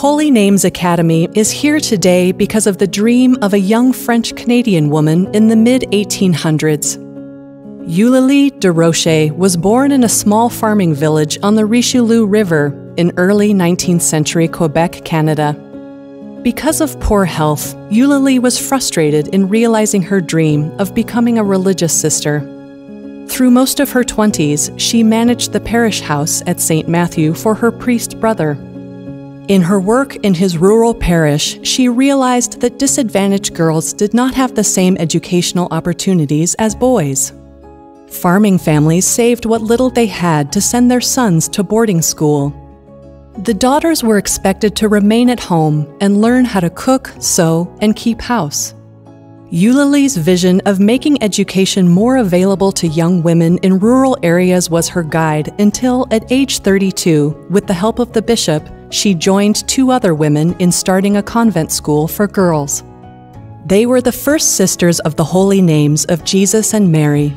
Holy Names Academy is here today because of the dream of a young French-Canadian woman in the mid-1800s. Eulalie de Rocher was born in a small farming village on the Richelieu River in early 19th century Quebec, Canada. Because of poor health, Eulalie was frustrated in realizing her dream of becoming a religious sister. Through most of her 20s, she managed the parish house at St. Matthew for her priest brother. In her work in his rural parish, she realized that disadvantaged girls did not have the same educational opportunities as boys. Farming families saved what little they had to send their sons to boarding school. The daughters were expected to remain at home and learn how to cook, sew, and keep house. Eulalie's vision of making education more available to young women in rural areas was her guide until, at age 32, with the help of the bishop, she joined 2 other women in starting a convent school for girls. They were the first sisters of the Holy Names of Jesus and Mary.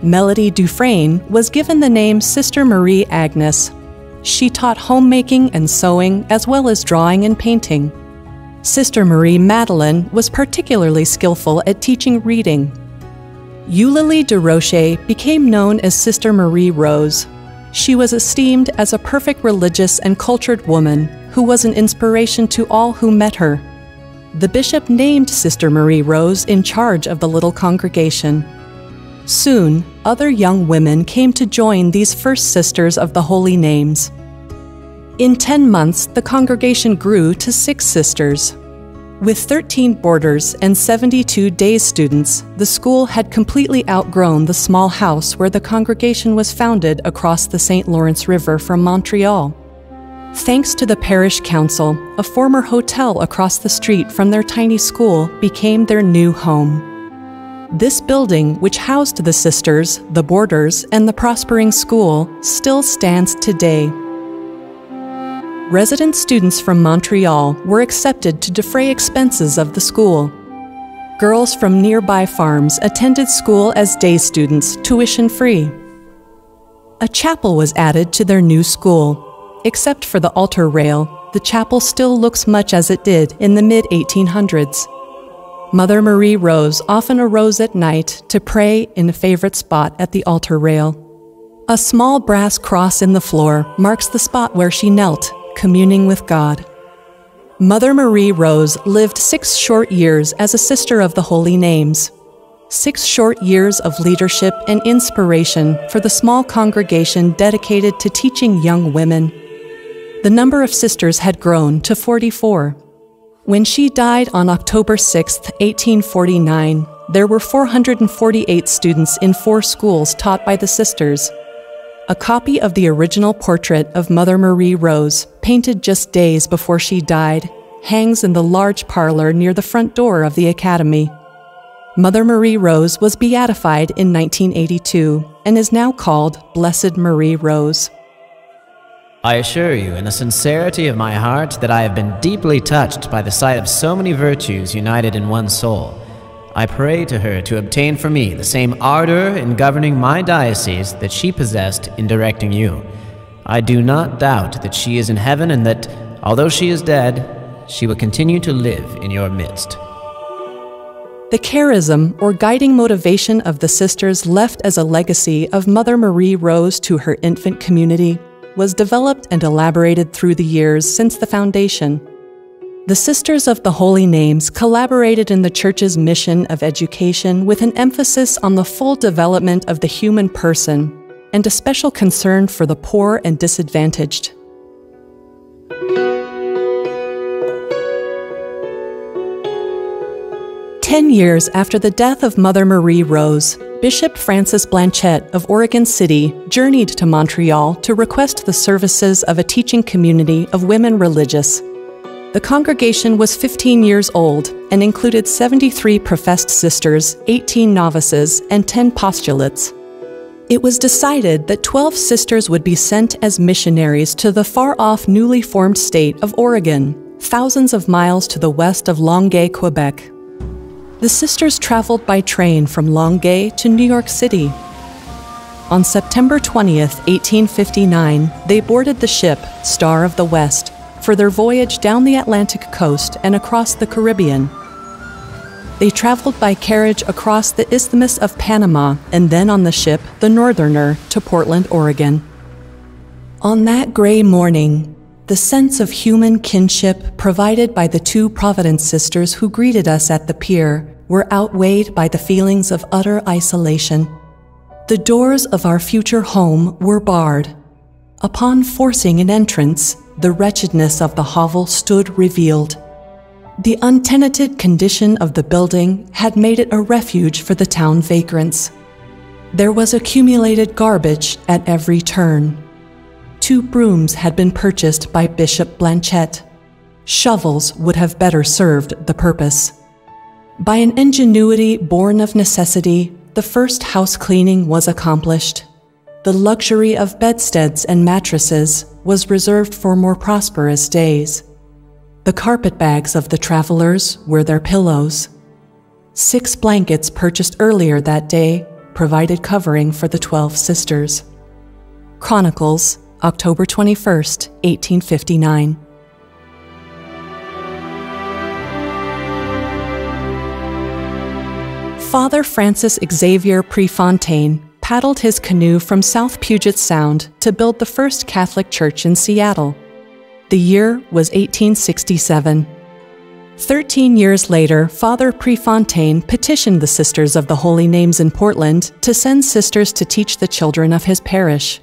Melody Dufresne was given the name Sister Marie Agnes. She taught homemaking and sewing as well as drawing and painting. Sister Marie Madeleine was particularly skillful at teaching reading. Eulalie de Rocher became known as Sister Marie Rose. She was esteemed as a perfect religious and cultured woman who was an inspiration to all who met her. The bishop named Sister Marie Rose in charge of the little congregation. Soon, other young women came to join these first sisters of the Holy Names. In 10 months, the congregation grew to 6 sisters. With 13 boarders and 72 day students, the school had completely outgrown the small house where the congregation was founded across the St. Lawrence River from Montreal. Thanks to the parish council, a former hotel across the street from their tiny school became their new home. This building, which housed the sisters, the boarders, and the prospering school, still stands today. Resident students from Montreal were accepted to defray expenses of the school. Girls from nearby farms attended school as day students, tuition-free. A chapel was added to their new school. Except for the altar rail, the chapel still looks much as it did in the mid-1800s. Mother Marie Rose often arose at night to pray in a favorite spot at the altar rail. A small brass cross in the floor marks the spot where she knelt, communing with God. Mother Marie Rose lived 6 short years as a sister of the Holy Names. 6 short years of leadership and inspiration for the small congregation dedicated to teaching young women. The number of sisters had grown to 44. When she died on October 6, 1849, there were 448 students in 4 schools taught by the sisters. A copy of the original portrait of Mother Marie Rose, painted just days before she died, hangs in the large parlor near the front door of the academy. Mother Marie Rose was beatified in 1982 and is now called Blessed Marie Rose. I assure you in the sincerity of my heart that I have been deeply touched by the sight of so many virtues united in one soul. I pray to her to obtain for me the same ardor in governing my diocese that she possessed in directing you. I do not doubt that she is in heaven and that, although she is dead, she will continue to live in your midst. The charism or guiding motivation of the sisters left as a legacy of Mother Marie Rose to her infant community was developed and elaborated through the years since the foundation. The Sisters of the Holy Names collaborated in the Church's mission of education with an emphasis on the full development of the human person and a special concern for the poor and disadvantaged. Ten years after the death of Mother Marie Rose, Bishop Francis Blanchette of Oregon City journeyed to Montreal to request the services of a teaching community of women religious. The congregation was 15 years old and included 73 professed sisters, 18 novices, and 10 postulates. It was decided that 12 sisters would be sent as missionaries to the far-off newly formed state of Oregon, thousands of miles to the west of Longueuil, Quebec. The sisters traveled by train from Longueuil to New York City. On September 20th, 1859, they boarded the ship Star of the West, for their voyage down the Atlantic coast and across the Caribbean. They traveled by carriage across the Isthmus of Panama and then on the ship, the Northerner, to Portland, Oregon. On that gray morning, the sense of human kinship provided by the two Providence sisters who greeted us at the pier were outweighed by the feelings of utter isolation. The doors of our future home were barred. Upon forcing an entrance, the wretchedness of the hovel stood revealed. The untenanted condition of the building had made it a refuge for the town vagrants. There was accumulated garbage at every turn. 2 brooms had been purchased by Bishop Blanchette. Shovels would have better served the purpose. By an ingenuity born of necessity, the first house cleaning was accomplished. The luxury of bedsteads and mattresses was reserved for more prosperous days. The carpetbags of the travelers were their pillows. 6 blankets purchased earlier that day provided covering for the 12 sisters. Chronicles, October 21st, 1859. Father Francis Xavier Prefontaine paddled his canoe from South Puget Sound to build the first Catholic church in Seattle. The year was 1867. 13 years later, Father Prefontaine petitioned the Sisters of the Holy Names in Portland to send sisters to teach the children of his parish.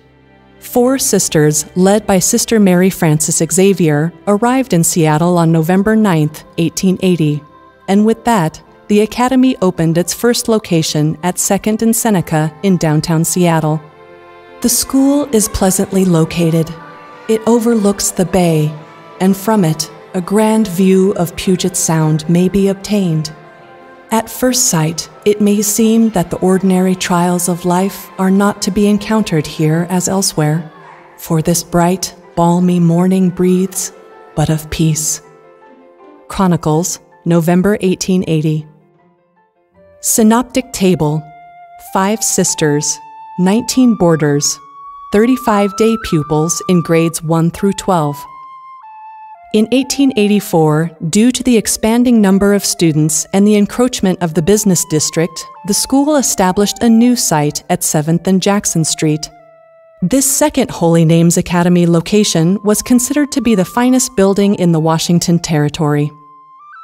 4 sisters, led by Sister Mary Frances Xavier, arrived in Seattle on November 9, 1880, and with that, the Academy opened its first location at 2nd and Seneca in downtown Seattle. The school is pleasantly located. It overlooks the bay, and from it, a grand view of Puget Sound may be obtained. At first sight, it may seem that the ordinary trials of life are not to be encountered here as elsewhere, for this bright, balmy morning breathes but of peace. Chronicles, November 1880. Synoptic Table: 5 sisters, 19 boarders, 35 day pupils in grades 1 through 12. In 1884, due to the expanding number of students and the encroachment of the business district, the school established a new site at 7th and Jackson Street. This second Holy Names Academy location was considered to be the finest building in the Washington Territory.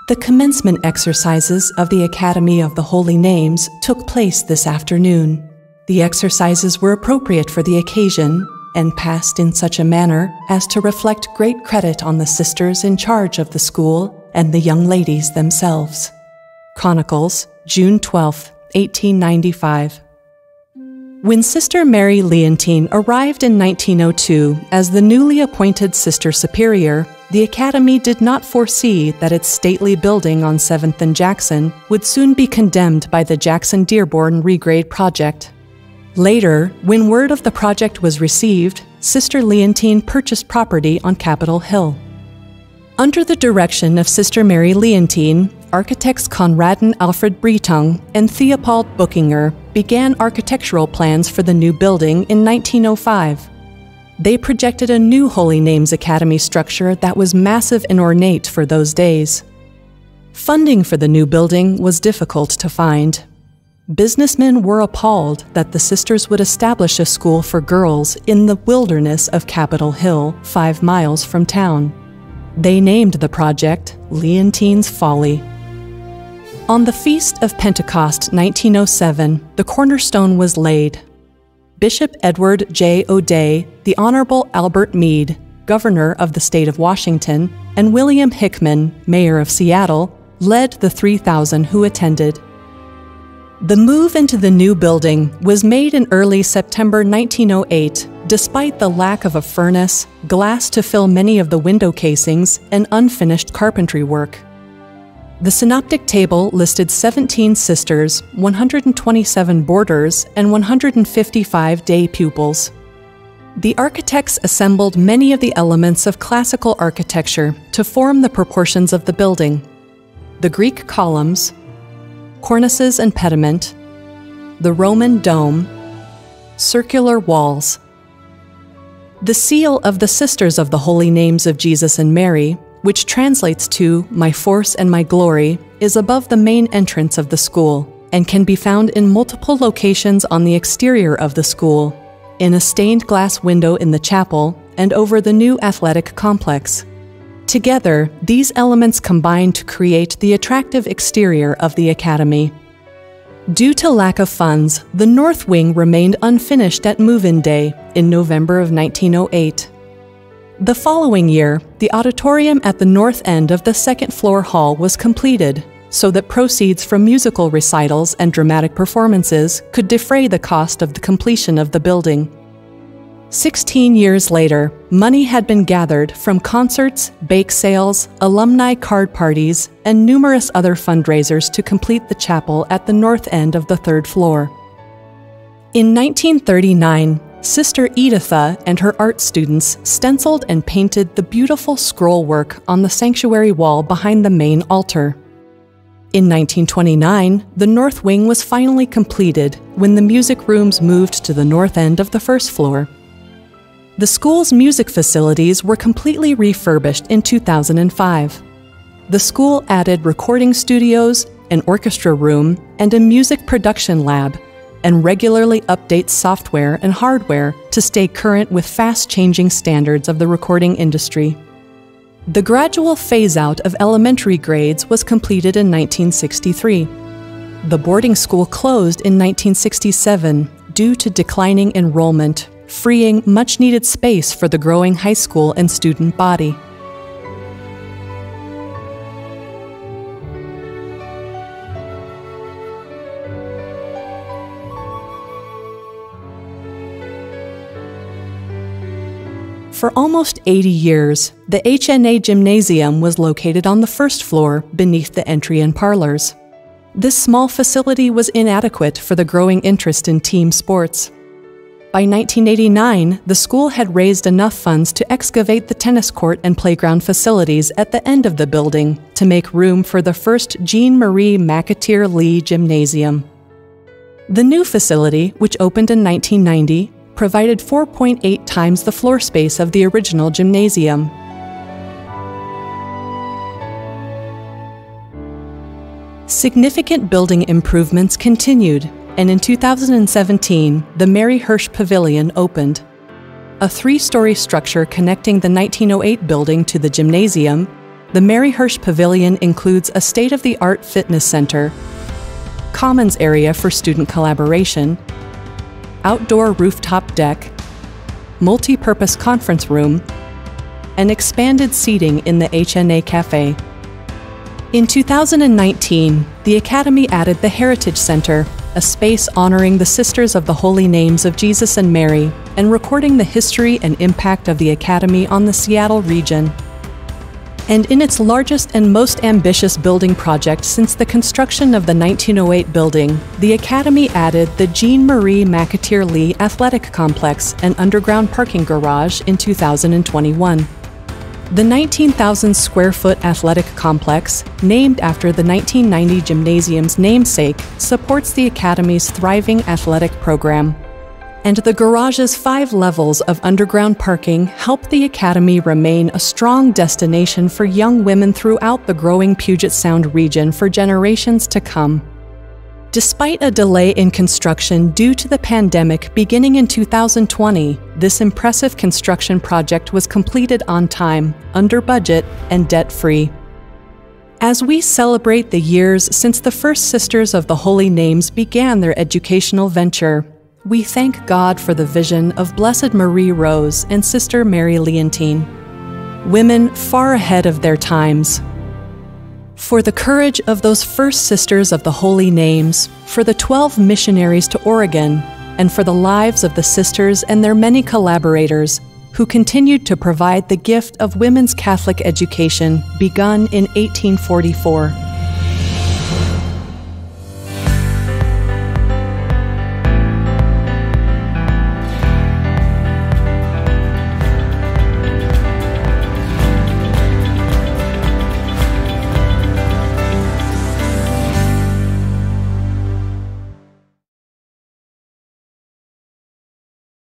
The commencement exercises of the Academy of the Holy Names took place this afternoon. The exercises were appropriate for the occasion and passed in such a manner as to reflect great credit on the sisters in charge of the school and the young ladies themselves. Chronicles, June 12, 1895. When Sister Mary Leontine arrived in 1902 as the newly appointed Sister Superior, the Academy did not foresee that its stately building on 7th and Jackson would soon be condemned by the Jackson-Dearborn regrade project. Later, when word of the project was received, Sister Leontine purchased property on Capitol Hill. Under the direction of Sister Mary Leontine, architects Conrad and Alfred Bretung and Theobald Buchinger began architectural plans for the new building in 1905. They projected a new Holy Names Academy structure that was massive and ornate for those days. Funding for the new building was difficult to find. Businessmen were appalled that the sisters would establish a school for girls in the wilderness of Capitol Hill, 5 miles from town. They named the project Leontine's Folly. On the Feast of Pentecost 1907, the cornerstone was laid. Bishop Edward J. O'Day, the Honorable Albert Meade, Governor of the State of Washington, and William Hickman, Mayor of Seattle, led the 3,000 who attended. The move into the new building was made in early September 1908, despite the lack of a furnace, glass to fill many of the window casings, and unfinished carpentry work. The synoptic table listed 17 sisters, 127 boarders, and 155 day pupils. The architects assembled many of the elements of classical architecture to form the proportions of the building: the Greek columns, cornices and pediment, the Roman dome, circular walls. The seal of the Sisters of the Holy Names of Jesus and Mary, which translates to "My Force and My Glory," is above the main entrance of the school and can be found in multiple locations on the exterior of the school, in a stained glass window in the chapel, and over the new athletic complex. Together, these elements combine to create the attractive exterior of the academy. Due to lack of funds, the north wing remained unfinished at move-in day in November of 1908. The following year, the auditorium at the north end of the second-floor hall was completed, so that proceeds from musical recitals and dramatic performances could defray the cost of the completion of the building. 16 years later, money had been gathered from concerts, bake sales, alumni card parties, and numerous other fundraisers to complete the chapel at the north end of the third floor. In 1939, Sister Editha and her art students stenciled and painted the beautiful scroll work on the sanctuary wall behind the main altar. In 1929, the north wing was finally completed when the music rooms moved to the north end of the first floor. The school's music facilities were completely refurbished in 2005. The school added recording studios, an orchestra room, and a music production lab, and regularly updates software and hardware to stay current with fast-changing standards of the recording industry. The gradual phase-out of elementary grades was completed in 1963. The boarding school closed in 1967 due to declining enrollment, freeing much-needed space for the growing high school and student body. For almost 80 years, the HNA Gymnasium was located on the first floor beneath the entry and parlors. This small facility was inadequate for the growing interest in team sports. By 1989, the school had raised enough funds to excavate the tennis court and playground facilities at the end of the building to make room for the first Jean Marie McAteer Lee Gymnasium. The new facility, which opened in 1990, provided 4.8 times the floor space of the original gymnasium. Significant building improvements continued, and in 2017, the Mary Hirsch Pavilion opened. A three-story structure connecting the 1908 building to the gymnasium, the Mary Hirsch Pavilion includes a state-of-the-art fitness center, commons area for student collaboration, outdoor rooftop deck, multi-purpose conference room, and expanded seating in the HNA Cafe. In 2019, the Academy added the Heritage Center, a space honoring the Sisters of the Holy Names of Jesus and Mary and recording the history and impact of the Academy on the Seattle region. And in its largest and most ambitious building project since the construction of the 1908 building, the Academy added the Jean Marie McAteer Lee Athletic Complex and underground parking garage in 2021. The 19,000-square-foot athletic complex, named after the 1990 gymnasium's namesake, supports the Academy's thriving athletic program. And the garage's 5 levels of underground parking help the Academy remain a strong destination for young women throughout the growing Puget Sound region for generations to come. Despite a delay in construction due to the pandemic beginning in 2020, this impressive construction project was completed on time, under budget, and debt-free. As we celebrate the years since the first Sisters of the Holy Names began their educational venture, we thank God for the vision of Blessed Marie Rose and Sister Mary Leontine, women far ahead of their times. For the courage of those first Sisters of the Holy Names, for the 12 missionaries to Oregon, and for the lives of the sisters and their many collaborators who continued to provide the gift of women's Catholic education begun in 1844.